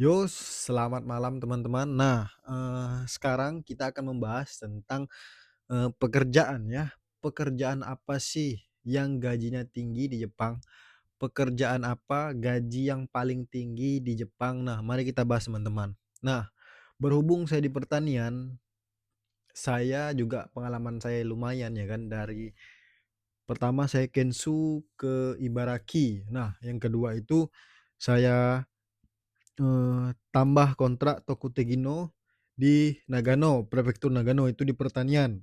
Yo, selamat malam teman-teman. Nah, sekarang kita akan membahas tentang, pekerjaan ya. Pekerjaan apa sih yang gajinya tinggi di Jepang? Pekerjaan apa gaji yang paling tinggi di Jepang? Nah, mari kita bahas teman-teman. Nah, berhubung saya di pertanian, saya juga pengalaman saya lumayan ya kan, dari pertama saya Kensu ke Ibaraki. Nah, yang kedua itu saya tambah kontrak Tokutegino di Nagano, prefektur Nagano itu di pertanian.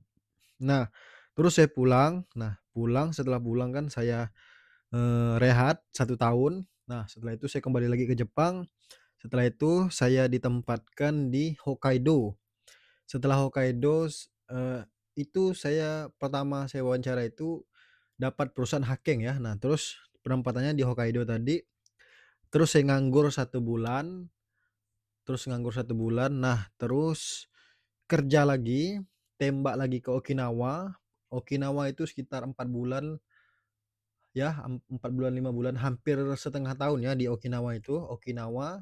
Nah, terus saya pulang. Nah, setelah pulang kan saya, rehat 1 tahun. Nah, setelah itu saya kembali lagi ke Jepang. Setelah itu saya ditempatkan di Hokkaido. Setelah Hokkaido, itu saya pertama saya wawancara itu dapat perusahaan Hakeng ya. Nah, terus penempatannya di Hokkaido tadi, terus saya nganggur 1 bulan. Nah terus kerja lagi, tembak lagi ke Okinawa. Okinawa itu sekitar 4 bulan ya, 4 bulan, 5 bulan, hampir setengah tahun ya di Okinawa itu, Okinawa.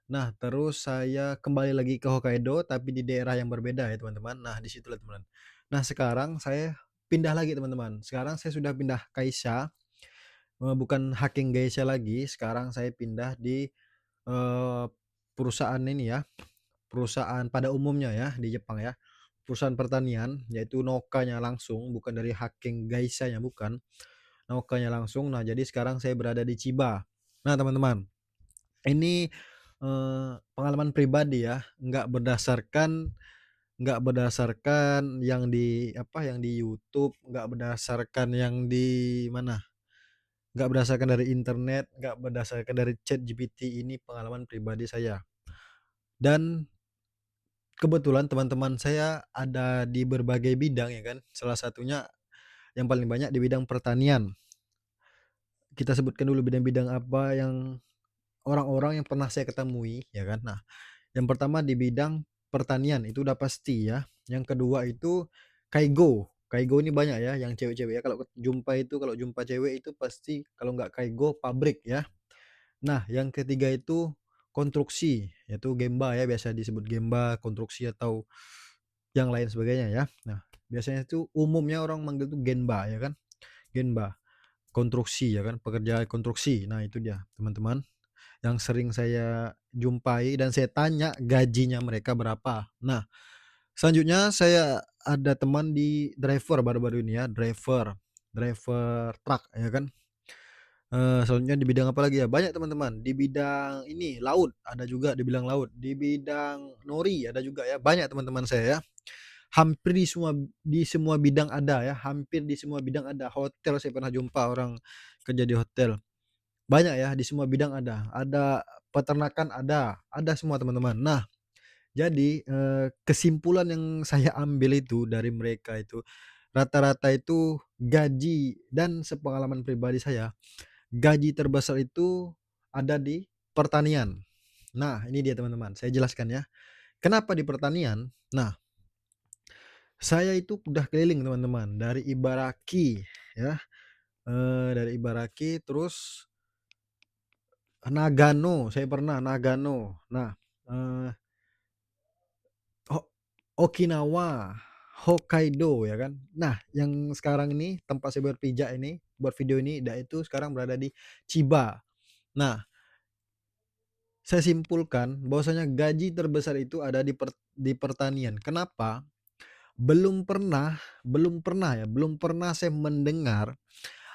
Nah terus saya kembali lagi ke Hokkaido tapi di daerah yang berbeda ya teman-teman. Nah di situlah teman. Nah sekarang saya pindah lagi teman-teman, sekarang saya sudah pindah Kaisha, bukan Haking Geisha lagi, sekarang saya pindah di, eee, perusahaan ini ya, perusahaan pada umumnya ya di Jepang ya, perusahaan pertanian yaitu Noka-nya langsung, bukan dari Haking Gaisha-nya bukan, Noka-nya langsung. Nah jadi sekarang saya berada di Chiba. Nah teman-teman, ini, pengalaman pribadi ya, nggak berdasarkan yang di apa, yang di YouTube, nggak berdasarkan yang di mana, nggak berdasarkan dari internet, nggak berdasarkan dari ChatGPT, ini pengalaman pribadi saya. Dan kebetulan teman-teman saya ada di berbagai bidang ya kan, salah satunya yang paling banyak di bidang pertanian. Kita sebutkan dulu bidang-bidang apa yang orang-orang yang pernah saya ketemui ya kan. Nah, yang pertama di bidang pertanian itu udah pasti ya. Yang kedua itu kaigo. Kaigo ini banyak ya yang cewek-cewek ya, kalau jumpa cewek itu pasti kalau nggak kaigo pabrik ya. Nah, yang ketiga itu konstruksi, yaitu gemba ya, biasa disebut gemba, konstruksi atau yang lain sebagainya ya. Nah, biasanya itu umumnya orang manggil tuh genba ya kan, genba, konstruksi ya kan, pekerjaan konstruksi. Nah, itu dia teman-teman yang sering saya jumpai dan saya tanya gajinya mereka berapa. Nah, selanjutnya saya ada teman di driver baru-baru ini ya, driver driver truk ya kan. Selanjutnya di bidang apa lagi ya, banyak teman-teman, di bidang ini laut, ada juga di bidang laut, di bidang nori ada juga ya, banyak teman-teman saya ya. Hampir di semua bidang ada ya, hampir di semua bidang ada. Hotel saya pernah jumpa orang kerja di hotel. Banyak ya, di semua bidang ada. Ada peternakan ada semua teman-teman. Nah, jadi, kesimpulan yang saya ambil itu dari mereka itu, rata-rata itu gaji dan sepengalaman pribadi saya, gaji terbesar itu ada di pertanian. Nah, ini dia teman-teman, saya jelaskan ya. Kenapa di pertanian? Nah, saya itu udah keliling teman-teman, dari Ibaraki ya, dari Ibaraki terus Nagano, saya pernah Nagano. Nah, eee, Ho Okinawa, Hokkaido ya kan. Nah, yang sekarang ini tempat saya berpijak ini, buat video ini, itu sekarang berada di Chiba. Nah, saya simpulkan bahwasanya gaji terbesar itu ada di pertanian. Kenapa? Belum pernah saya mendengar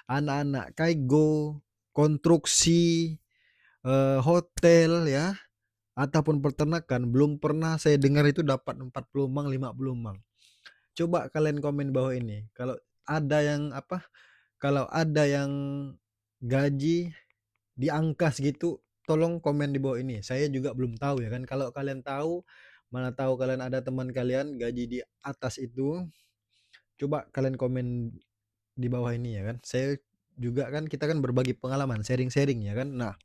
anak-anak kaigo, konstruksi, hotel ya, ataupun peternakan, belum pernah saya dengar itu dapat 40 mang, 50 mang. Coba kalian komen bawah ini, kalau ada yang gaji di angka segitu, tolong komen di bawah ini. Saya juga belum tahu ya kan, kalau kalian tahu, mana tahu kalian ada teman kalian gaji di atas itu, coba kalian komen di bawah ini ya kan. Saya juga kan, kita kan berbagi pengalaman, sharing-sharing ya kan. Nah,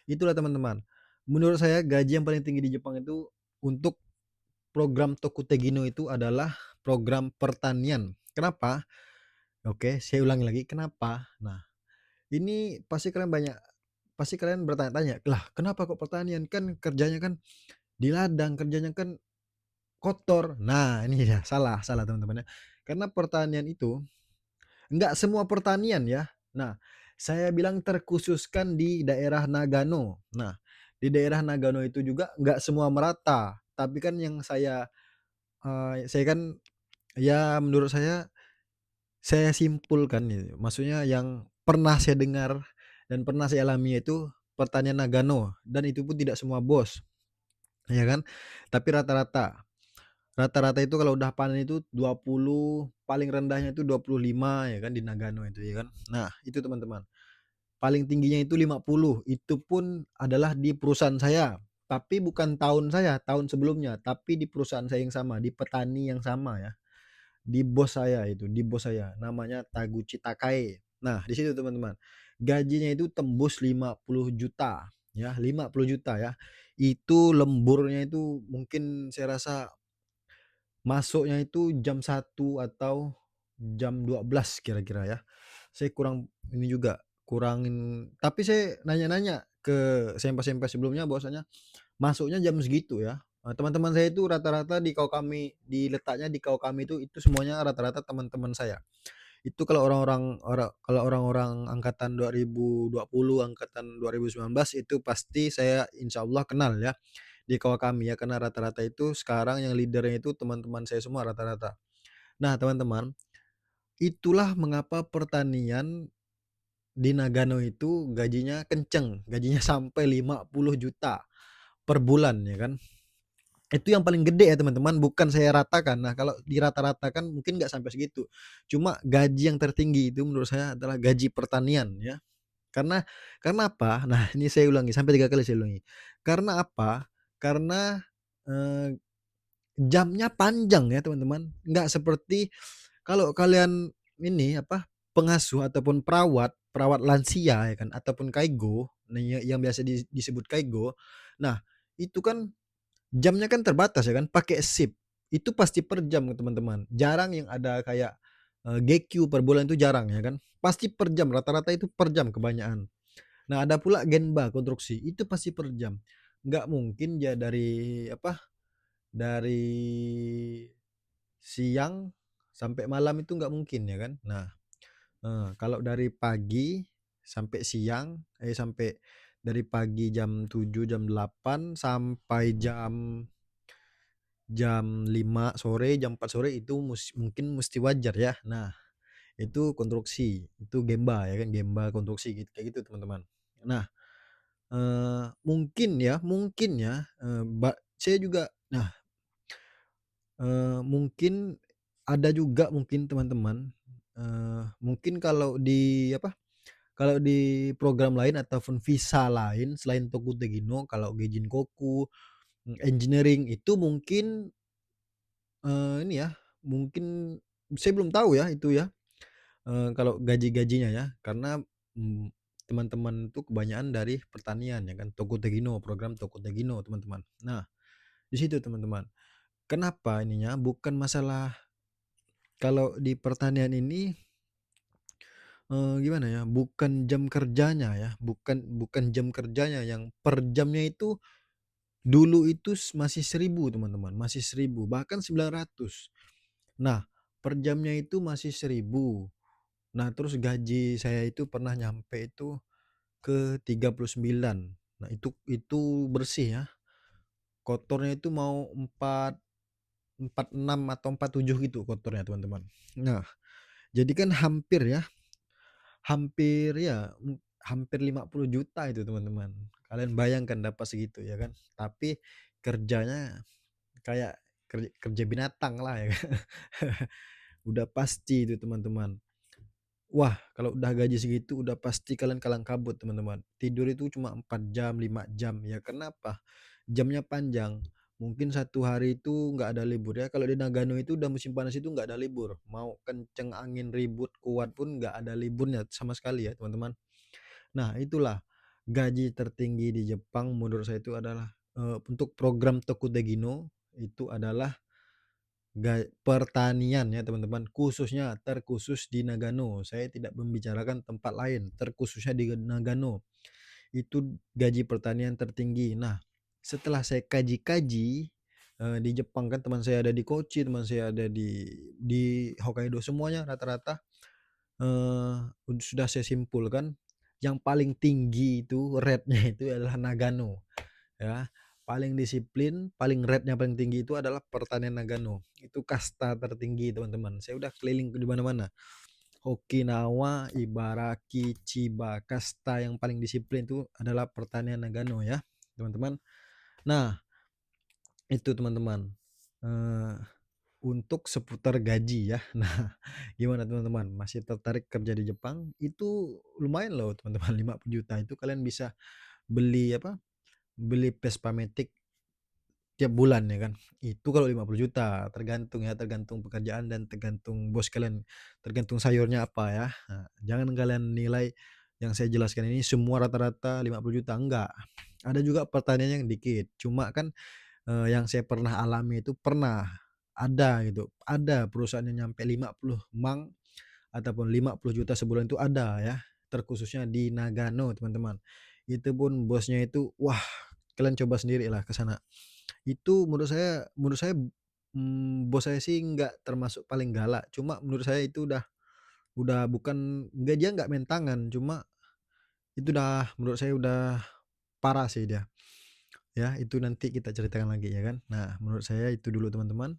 itulah teman-teman. Menurut saya gaji yang paling tinggi di Jepang itu untuk program Tokutegino itu adalah program pertanian. Kenapa? Oke, saya ulangi lagi, kenapa? Nah, ini pasti kalian banyak pasti kalian bertanya-tanya, "Lah kenapa kok pertanian? Kan kerjanya kan di ladang, kerjanya kan kotor." Nah ini ya, salah salah teman-teman ya. Karena pertanian itu nggak semua pertanian ya. Nah, saya bilang terkhususkan di daerah Nagano. Nah, di daerah Nagano itu juga nggak semua merata, tapi kan yang saya kan ya menurut saya simpulkan gitu, maksudnya yang pernah saya dengar dan pernah saya alami itu pertanian Nagano dan itu pun tidak semua bos, ya kan. Tapi rata-rata itu kalau udah panen itu 20, paling rendahnya itu 25 ya kan di Nagano itu ya kan. Nah itu teman-teman, paling tingginya itu 50, itu pun adalah di perusahaan saya, tapi bukan tahun saya, tahun sebelumnya, tapi di perusahaan saya yang sama, di petani yang sama ya. Di bos saya, namanya Taguchi Takai. Nah, di situ teman-teman, gajinya itu tembus 50 juta ya, 50 juta ya. Itu lemburnya itu mungkin saya rasa masuknya itu jam 1 atau jam 12 kira-kira ya. Saya kurang ini juga, kurangin tapi saya nanya-nanya ke senpai-senpai sebelumnya bahwasanya masuknya jam segitu ya. Teman-teman saya itu rata-rata di kau kami diletaknya di kau kami itu semuanya rata-rata teman-teman saya. Itu kalau orang-orang angkatan 2020, angkatan 2019 itu pasti saya insyaallah kenal ya, di kau kami ya, karena rata-rata itu sekarang yang leader-nya itu teman-teman saya semua rata-rata. Nah teman-teman, itulah mengapa pertanian di Nagano itu gajinya kenceng, gajinya sampai 50 juta per bulan ya kan. Itu yang paling gede ya teman-teman, bukan saya ratakan. Nah kalau dirata-ratakan mungkin nggak sampai segitu. Cuma gaji yang tertinggi itu menurut saya adalah gaji pertanian ya. Karena karena apa? Nah ini saya ulangi sampai 3 kali saya ulangi. Karena apa? Karena, eee, jamnya panjang ya teman-teman, nggak seperti kalau kalian ini apa, pengasuh ataupun perawat, perawat lansia ya kan ataupun kaigo, nah yang biasa disebut kaigo. Nah itu kan jamnya kan terbatas ya kan, pakai shift. Itu pasti per jam teman-teman. Jarang yang ada kayak, GQ per bulan itu jarang ya kan. Pasti per jam, rata-rata itu per jam kebanyakan. Nah ada pula Genba konstruksi, itu pasti per jam. Nggak mungkin dia dari apa, dari siang sampai malam itu nggak mungkin ya kan. Nah, kalau dari pagi sampai siang, sampai dari pagi jam 7 jam 8 sampai jam 5 sore, jam 4 sore itu mungkin mesti wajar ya. Nah, itu konstruksi, itu Gemba ya kan, Gemba konstruksi kayak gitu teman-teman. Nah, mungkin ya, saya juga nah, mungkin ada juga mungkin teman-teman, mungkin kalau di apa, kalau di program lain ataupun visa lain selain Tokutegino, kalau Geijinkoku, engineering itu mungkin ini ya, mungkin saya belum tahu ya itu ya, kalau gaji-gajinya ya, karena, mmm, teman-teman tuh kebanyakan dari pertanian ya kan, Tokutegino, program Tokutegino teman-teman. Nah, di situ teman-teman, kenapa ininya, bukan masalah kalau di pertanian ini, gimana ya, bukan jam kerjanya ya, bukan bukan jam kerjanya yang per jamnya itu dulu itu masih 1.000 teman-teman, masih 1.000 bahkan 900. Nah, per jamnya itu masih 1.000. Nah, terus gaji saya itu pernah nyampe itu ke 39. Nah, itu bersih ya, kotornya itu mau 46 atau 47 gitu kotornya, teman-teman. Nah, jadi kan hampir 50 juta itu, teman-teman. Kalian bayangkan dapat segitu ya kan, tapi kerjanya kayak kerja binatang lah ya kan. Udah pasti itu, teman-teman. Wah, kalau udah gaji segitu udah pasti kalian kalang kabut, teman-teman. Tidur itu cuma 4 jam, 5 jam. Ya kenapa? Jamnya panjang. Mungkin 1 hari itu nggak ada libur ya. Kalau di Nagano itu udah musim panas itu nggak ada libur. Mau kenceng angin ribut kuat pun nggak ada liburnya sama sekali ya, teman-teman. Nah, itulah gaji tertinggi di Jepang menurut saya itu adalah, untuk program Tokudagino itu adalah pertanian ya teman-teman, khususnya terkhusus di Nagano. Saya tidak membicarakan tempat lain, terkhususnya di Nagano. itu gaji pertanian tertinggi. Nah, setelah saya kaji-kaji, di Jepang kan teman saya ada di Kochi, teman saya ada di Hokkaido, semuanya rata-rata, sudah saya simpulkan yang paling tinggi itu rate-nya itu adalah Nagano, ya. Paling disiplin, paling rate-nya paling tinggi itu adalah pertanian Nagano. Itu kasta tertinggi, teman-teman. Saya udah keliling di mana-mana. Okinawa, Ibaraki, Chiba, kasta yang paling disiplin itu adalah pertanian Nagano ya, teman-teman. Nah, itu teman-teman. Eh, untuk seputar gaji ya. Nah, gimana teman-teman? Masih tertarik kerja di Jepang? Itu lumayan loh teman-teman, 50 juta itu kalian bisa beli apa? Beli Vespa Matic tiap bulan ya kan. Itu kalau 50 juta, tergantung ya, tergantung pekerjaan dan tergantung bos kalian, tergantung sayurnya apa ya. Nah, jangan kalian nilai yang saya jelaskan ini semua rata-rata 50 juta, enggak. Ada juga pertanian yang dikit. Cuma kan yang saya pernah alami itu pernah ada gitu, ada perusahaan yang nyampe 50 mang ataupun 50 juta sebulan itu ada ya, terkhususnya di Nagano teman-teman. Itu pun bosnya itu, wah kalian coba sendirilah ke sana. Itu menurut saya, bos saya sih nggak termasuk paling galak, cuma menurut saya itu udah bukan nggak, dia nggak main tangan, cuma itu udah menurut saya udah parah sih dia. Ya, itu nanti kita ceritakan lagi ya kan. Nah, menurut saya itu dulu teman-teman,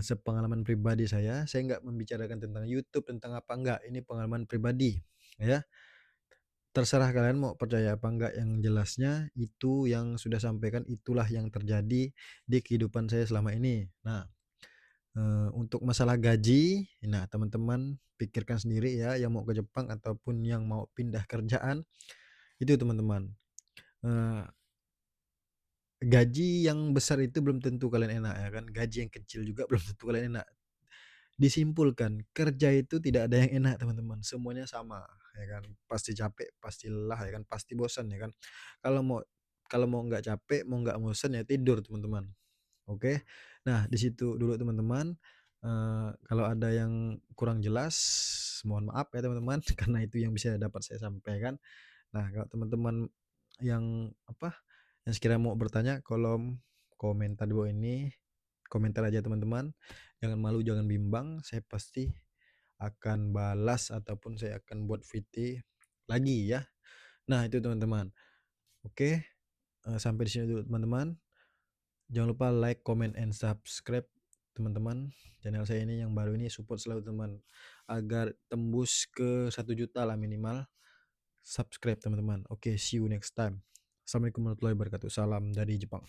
sepengalaman pribadi saya nggak membicarakan tentang YouTube, tentang apa, enggak, ini pengalaman pribadi, ya. Terserah kalian mau percaya apa enggak, yang jelasnya itu yang sudah sampaikan itulah yang terjadi di kehidupan saya selama ini. Nah, untuk masalah gaji, nah teman-teman pikirkan sendiri ya yang mau ke Jepang ataupun yang mau pindah kerjaan, itu teman-teman. Eee, gaji yang besar itu belum tentu kalian enak ya kan, gaji yang kecil juga belum tentu kalian enak. Disimpulkan, kerja itu tidak ada yang enak teman-teman, semuanya sama ya kan. Pasti capek, pasti lelah ya kan, pasti bosan ya kan. Kalau mau kalau mau nggak capek, mau nggak bosan ya tidur teman-teman, oke. Nah di situ dulu teman-teman, kalau ada yang kurang jelas mohon maaf ya teman-teman, karena itu yang bisa dapat saya sampaikan. Nah kalau teman-teman yang apa, yang sekiranya mau bertanya, kolom komentar di bawah ini, komentar aja teman-teman. Jangan malu, jangan bimbang, saya pasti akan balas ataupun saya akan buat VT lagi ya. Nah itu teman-teman. Oke, sampai di sini dulu teman-teman. Jangan lupa like, comment, and subscribe teman-teman. Channel saya ini yang baru ini support selalu teman, agar tembus ke 1 juta lah minimal subscribe teman-teman. Oke, see you next time. Assalamualaikum warahmatullahi wabarakatuh. Salam dari Jepang.